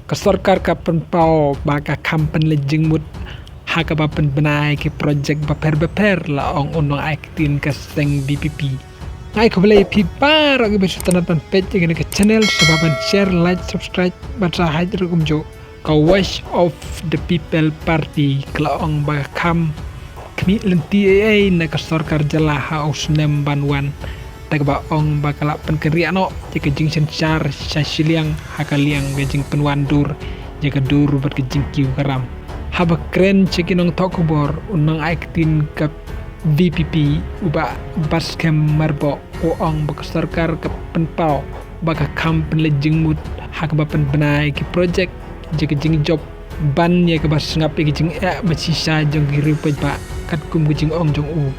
Kesorkar ka penpau baka kampen lejeng mut haka bapen benai ke projek baper la ong unong aktin ke seng BPP. Ngai ko boleh pipar ke besu tanat pan page ke channel sebaban share like subscribe baca hadir kumjo ka Voice of the People Party kala ong baka kam kmi lenti ai na kesorkar jala haus nem banwan tagba ong bakala penkeriano jika jing sencar sasiliang hakaliang gajing penwandur jika dur bat gajing kiu karam haba keren cekinong tokobor unang aktin ke VPP uba baskem marbo ong bakasarkar ke penpau baka kam penlejing mut hakba penbenai ki project jika jing job ban ya ke bas ngapi gajing masisa jong girupai ba katkum gajing ong jong u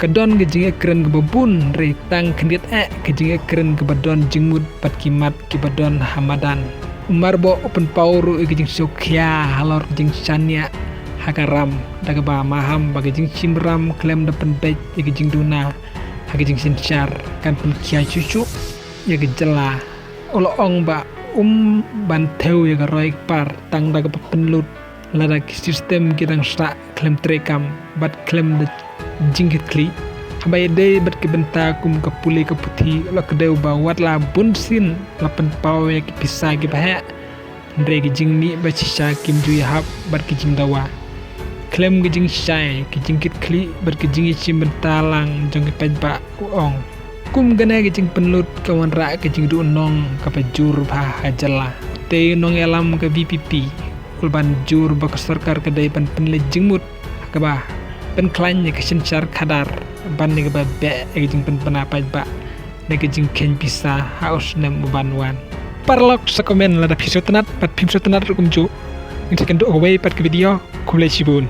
kedon gejing keren gebebun retang kendit gejing keren kebadon jengmud pat kimat kibadon hamadan umar bo open power gejing sokya halor gejing sanya hakaram dagaba maham bagejing simram klem depan bait gejing duna gejing sinchar kan pun kia cucu ya gejela oloong ba banteu ya garoik par tang dagaba penlut lada sistem kidang sak klem trekam bat klem de jingkit kli habai day bat ke benta kum ke puli ke putih la kedeu bawat la bunsin la pen pau ya ki pisa ki bah ndre ki jing mi ba sisa kim ju hab bat ki jing dawa klem ki jing sai ki jingkit kli bat ki jing sim bentalang jong ki paj ba ong kum gana ki jing penlut kawan ra ki jing du nong ka pajur ba hajala te nong elam ke VPP kulban jur ba kesorkar kedai pan penlejing mut ka ba pen klanya ke sencar kadar ban ni ba be gejing pen penapa ba ne gejing ken bisa haus nem banwan parlok sa komen la da piso tenat pat pimso tenat kumju intakan do away pat ke video kulai sibun